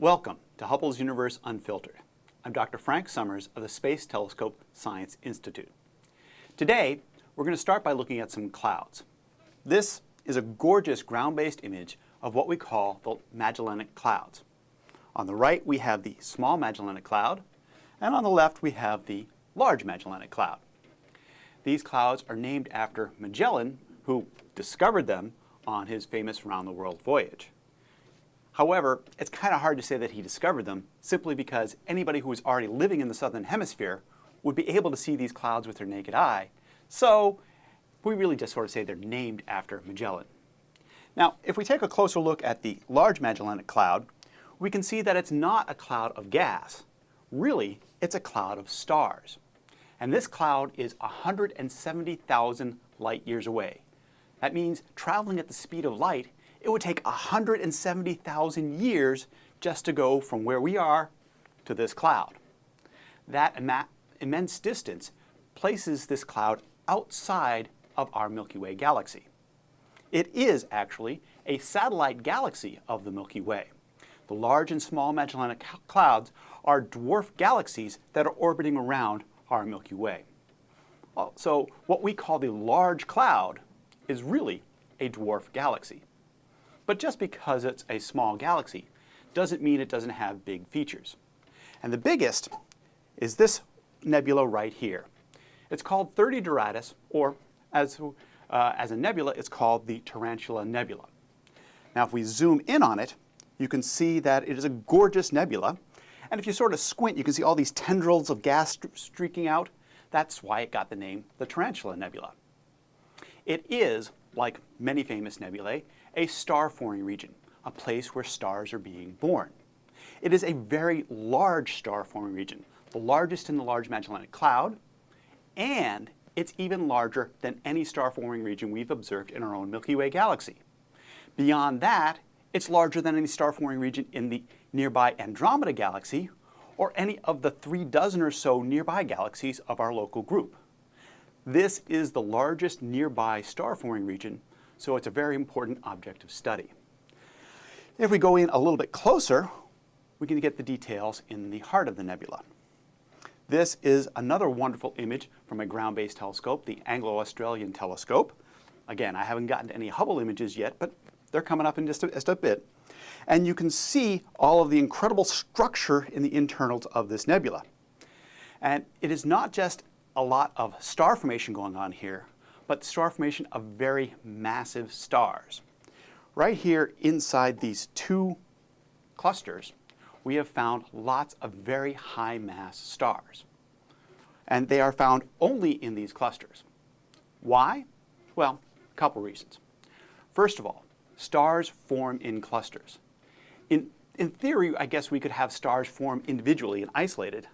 Welcome to Hubble's Universe Unfiltered. I'm Dr. Frank Summers of the Space Telescope Science Institute. Today, we're going to start by looking at some clouds. This is a gorgeous ground-based image of what we call the Magellanic Clouds. On the right, we have the Small Magellanic Cloud, and on the left, we have the Large Magellanic Cloud. These clouds are named after Magellan, who discovered them on his famous round-the-world voyage. However, it's kind of hard to say that he discovered them simply because anybody who was already living in the southern hemisphere would be able to see these clouds with their naked eye. So we really just sort of say they're named after Magellan. Now, if we take a closer look at the Large Magellanic Cloud, we can see that it's not a cloud of gas. Really, it's a cloud of stars. And this cloud is 170,000 light years away. That means traveling at the speed of light, it would take 170,000 years just to go from where we are to this cloud. That immense distance places this cloud outside of our Milky Way galaxy. It is actually a satellite galaxy of the Milky Way. The Large and Small Magellanic Clouds are dwarf galaxies that are orbiting around our Milky Way. So what we call the large cloud is really a dwarf galaxy. But just because it's a small galaxy doesn't mean it doesn't have big features. And the biggest is this nebula right here. It's called 30 Doradus, or as a nebula, it's called the Tarantula Nebula. Now, if we zoom in on it, you can see that it is a gorgeous nebula. And if you sort of squint, you can see all these tendrils of gas streaking out. That's why it got the name the Tarantula Nebula. It is, like many famous nebulae, a star-forming region, a place where stars are being born. It is a very large star-forming region, the largest in the Large Magellanic Cloud, and it's even larger than any star-forming region we've observed in our own Milky Way galaxy. Beyond that, it's larger than any star-forming region in the nearby Andromeda galaxy or any of the 36 or so nearby galaxies of our local group. This is the largest nearby star-forming region, so it's a very important object of study. If we go in a little bit closer, we can get the details in the heart of the nebula. This is another wonderful image from a ground-based telescope, the Anglo-Australian telescope. Again, I haven't gotten to any Hubble images yet, but they're coming up in just a bit. And you can see all of the incredible structure in the internals of this nebula. And it is not just a lot of star formation going on here, but star formation of very massive stars. Right here inside these two clusters, we have found lots of very high mass stars. And they are found only in these clusters. Why? Well, a couple reasons. First of all, stars form in clusters. In theory, I guess we could have stars form individually and isolated,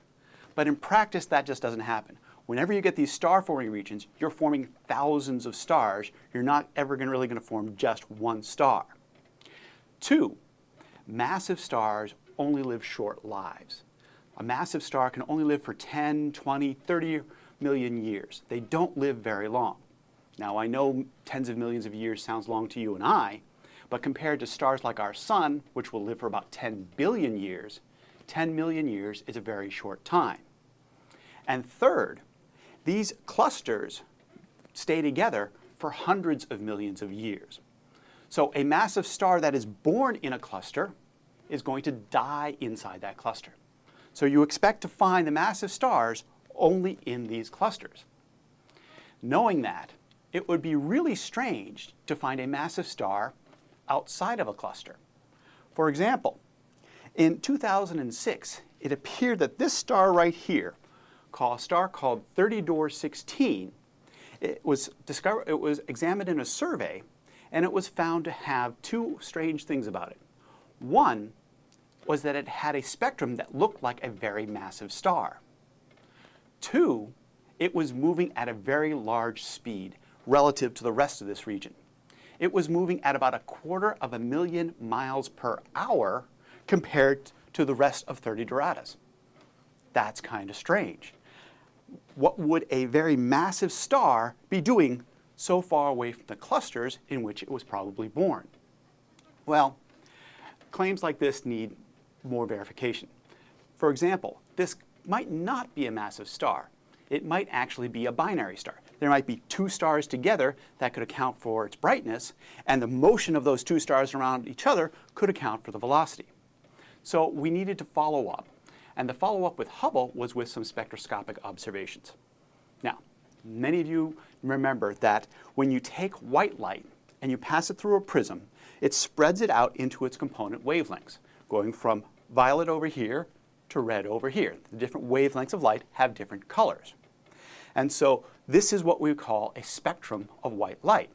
but in practice that just doesn't happen. Whenever you get these star-forming regions, you're forming thousands of stars. You're not ever really going to form just one star. Two, massive stars only live short lives. A massive star can only live for 10, 20, 30 million years. They don't live very long. Now, I know tens of millions of years sounds long to you and I, but compared to stars like our sun, which will live for about 10 billion years, 10 million years is a very short time. And third, these clusters stay together for hundreds of millions of years. So a massive star that is born in a cluster is going to die inside that cluster. So you expect to find the massive stars only in these clusters. Knowing that, it would be really strange to find a massive star outside of a cluster. For example, in 2006, it appeared that this star right here, a star called 30 Dor 16, it was examined in a survey, and it was found to have two strange things about it. One was that it had a spectrum that looked like a very massive star. Two, it was moving at a very large speed relative to the rest of this region. It was moving at about 250,000 miles per hour compared to the rest of 30 Doradus. That's kind of strange. What would a very massive star be doing so far away from the clusters in which it was probably born? Well, claims like this need more verification. For example, this might not be a massive star. It might actually be a binary star. There might be two stars together that could account for its brightness, and the motion of those two stars around each other could account for the velocity. So we needed to follow up, and the follow-up with Hubble was with some spectroscopic observations. Now, many of you remember that when you take white light and you pass it through a prism, it spreads it out into its component wavelengths, going from violet over here to red over here. The different wavelengths of light have different colors. And so this is what we call a spectrum of white light.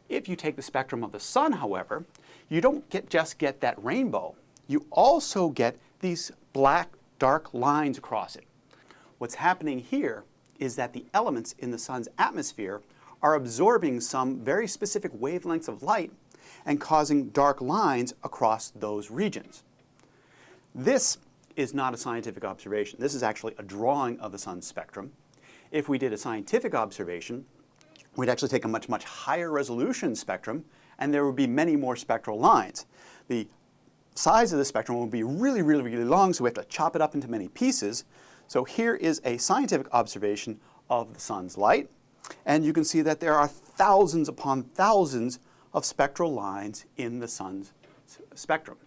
If you take the spectrum of the sun, however, you don't just get that rainbow. You also get these black, dark lines across it. What's happening here is that the elements in the sun's atmosphere are absorbing some very specific wavelengths of light and causing dark lines across those regions. This is not a scientific observation. This is actually a drawing of the sun's spectrum. If we did a scientific observation, we'd actually take a much, much higher resolution spectrum, and there would be many more spectral lines. The size of the spectrum would be really, really, really long, so we have to chop it up into many pieces. So here is a scientific observation of the sun's light, and you can see that there are thousands upon thousands of spectral lines in the sun's spectrum.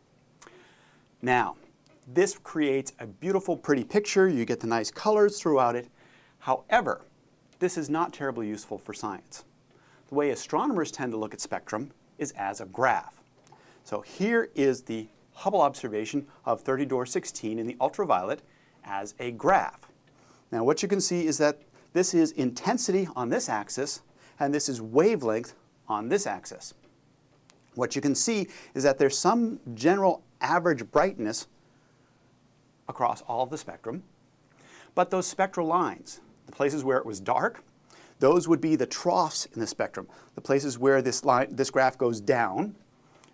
Now, this creates a beautiful, pretty picture. You get the nice colors throughout it. However, this is not terribly useful for science. The way astronomers tend to look at spectrum is as a graph. So here is the Hubble observation of 30 Dor 16 in the ultraviolet as a graph. Now what you can see is that this is intensity on this axis, and this is wavelength on this axis. What you can see is that there's some general average brightness across all of the spectrum, but those spectral lines, the places where it was dark, those would be the troughs in the spectrum, the places where this graph goes down.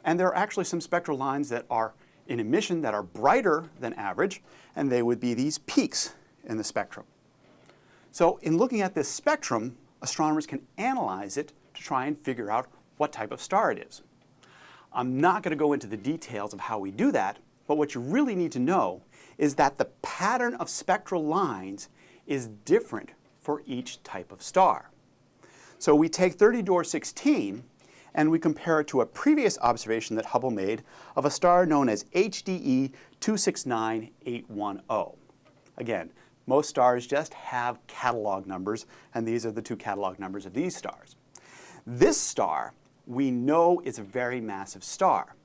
And there are actually some spectral lines that are in emission that are brighter than average, and they would be these peaks in the spectrum. So in looking at this spectrum, astronomers can analyze it to try and figure out what type of star it is. I'm not going to go into the details of how we do that, but what you really need to know is that the pattern of spectral lines is different for each type of star. So we take 30 Dor 16 and we compare it to a previous observation that Hubble made of a star known as HDE 269810. Again, most stars just have catalog numbers, and these are the two catalog numbers of these stars. This star we know is a very massive star.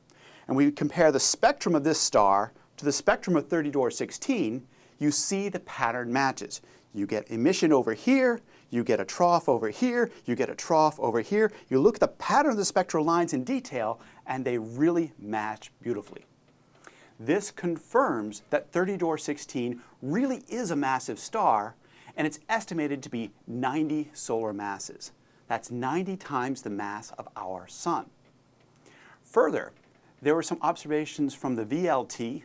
And we compare the spectrum of this star to the spectrum of 30 Dor 16, you see the pattern matches. You get emission over here, you get a trough over here, you get a trough over here. You look at the pattern of the spectral lines in detail, and they really match beautifully. This confirms that 30 Dor 16 really is a massive star, and it's estimated to be 90 solar masses. That's 90 times the mass of our sun. Further, there were some observations from the VLT,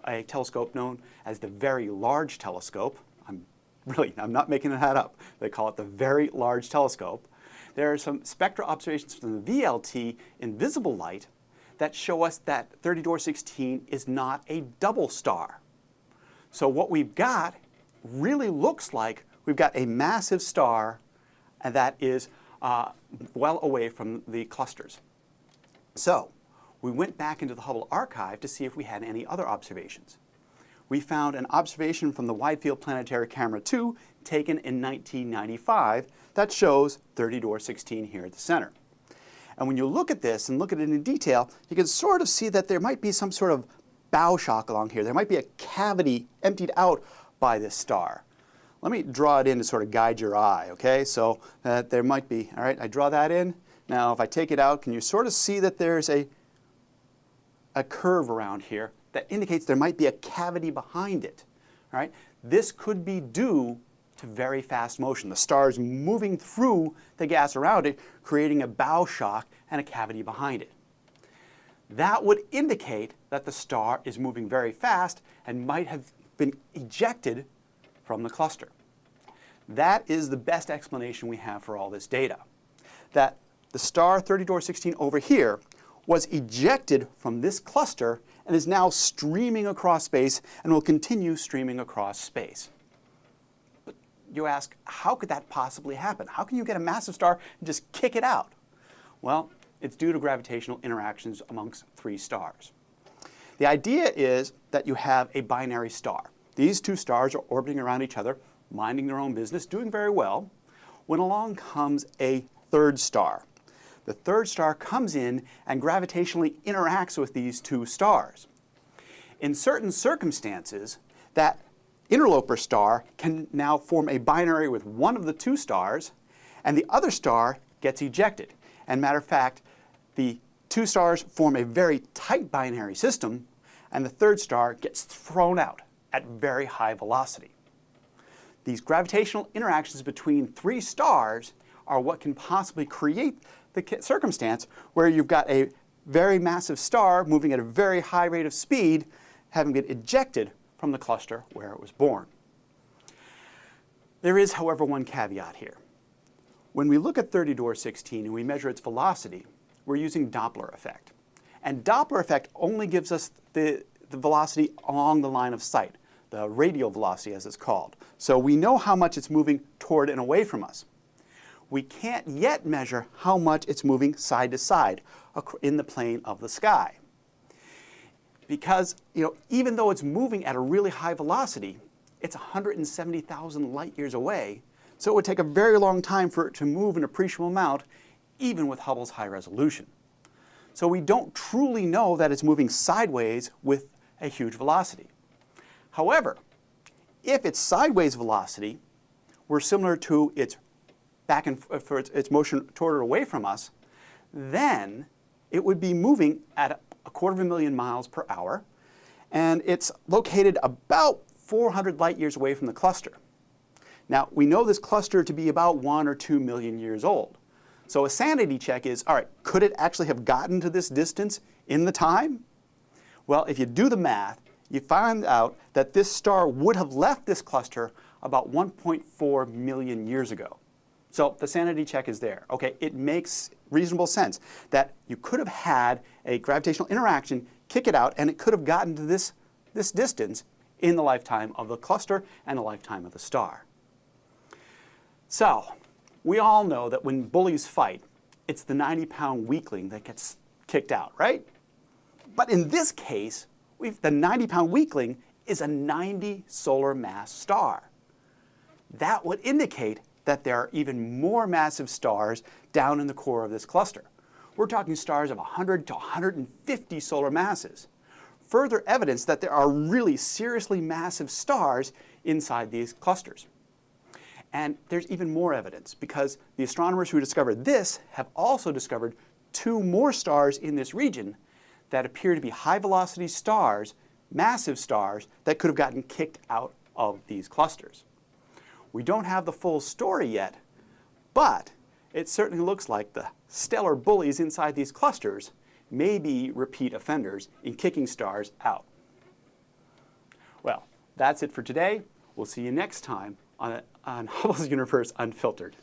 a telescope known as the Very Large Telescope. I'm not making that up. They call it the Very Large Telescope. There are some spectral observations from the VLT in visible light that show us that 30 Dor 16 is not a double star. So what we've got really looks like we've got a massive star that is well away from the clusters. So we went back into the Hubble archive to see if we had any other observations. We found an observation from the Wide Field Planetary Camera 2 taken in 1995 that shows 30 Dor 16 here at the center. And when you look at this and look at it in detail, you can sort of see that there might be some sort of bow shock along here. There might be a cavity emptied out by this star. Let me draw it in to sort of guide your eye, okay? So there might be, all right, I draw that in. Now if I take it out, can you sort of see that there's a curve around here that indicates there might be a cavity behind it, all right? This could be due to very fast motion. The star is moving through the gas around it, creating a bow shock and a cavity behind it. That would indicate that the star is moving very fast and might have been ejected from the cluster. That is the best explanation we have for all this data. That the star 30 Dor 16 over here was ejected from this cluster and is now streaming across space and will continue streaming across space. But you ask, how could that possibly happen? How can you get a massive star and just kick it out? Well, it's due to gravitational interactions amongst three stars. The idea is that you have a binary star. These two stars are orbiting around each other, minding their own business, doing very well, when along comes a third star. The third star comes in and gravitationally interacts with these two stars. In certain circumstances, that interloper star can now form a binary with one of the two stars, and the other star gets ejected. And matter of fact, the two stars form a very tight binary system, and the third star gets thrown out at very high velocity. These gravitational interactions between three stars are what can possibly create the circumstance where you've got a very massive star moving at a very high rate of speed, having been ejected from the cluster where it was born. There is, however, one caveat here. When we look at 30-16 and we measure its velocity, we're using Doppler effect. And Doppler effect only gives us the velocity along the line of sight, the radial velocity as it's called. So we know how much it's moving toward and away from us. We can't yet measure how much it's moving side to side in the plane of the sky. Because even though it's moving at a really high velocity, it's 170,000 light years away, so it would take a very long time for it to move an appreciable amount, even with Hubble's high resolution. So we don't truly know that it's moving sideways with a huge velocity. However, if its sideways velocity were similar to its for its motion toward or away from us, then it would be moving at 250,000 miles per hour, and it's located about 400 light years away from the cluster. Now, we know this cluster to be about 1 or 2 million years old. So a sanity check is, all right, could it actually have gotten to this distance in the time? Well, if you do the math, you find out that this star would have left this cluster about 1.4 million years ago. So the sanity check is there. Okay, it makes reasonable sense that you could have had a gravitational interaction, kick it out, and it could have gotten to this distance in the lifetime of the cluster and the lifetime of the star. So we all know that when bullies fight, it's the 90-pound weakling that gets kicked out, right? But in this case, the 90-pound weakling is a 90 solar mass star. That would indicate that there are even more massive stars down in the core of this cluster. We're talking stars of 100 to 150 solar masses. Further evidence that there are really seriously massive stars inside these clusters. And there's even more evidence because the astronomers who discovered this have also discovered 2 more stars in this region that appear to be high-velocity stars, massive stars, that could have gotten kicked out of these clusters. We don't have the full story yet, but it certainly looks like the stellar bullies inside these clusters may be repeat offenders in kicking stars out. Well, that's it for today. We'll see you next time on Hubble's Universe Unfiltered.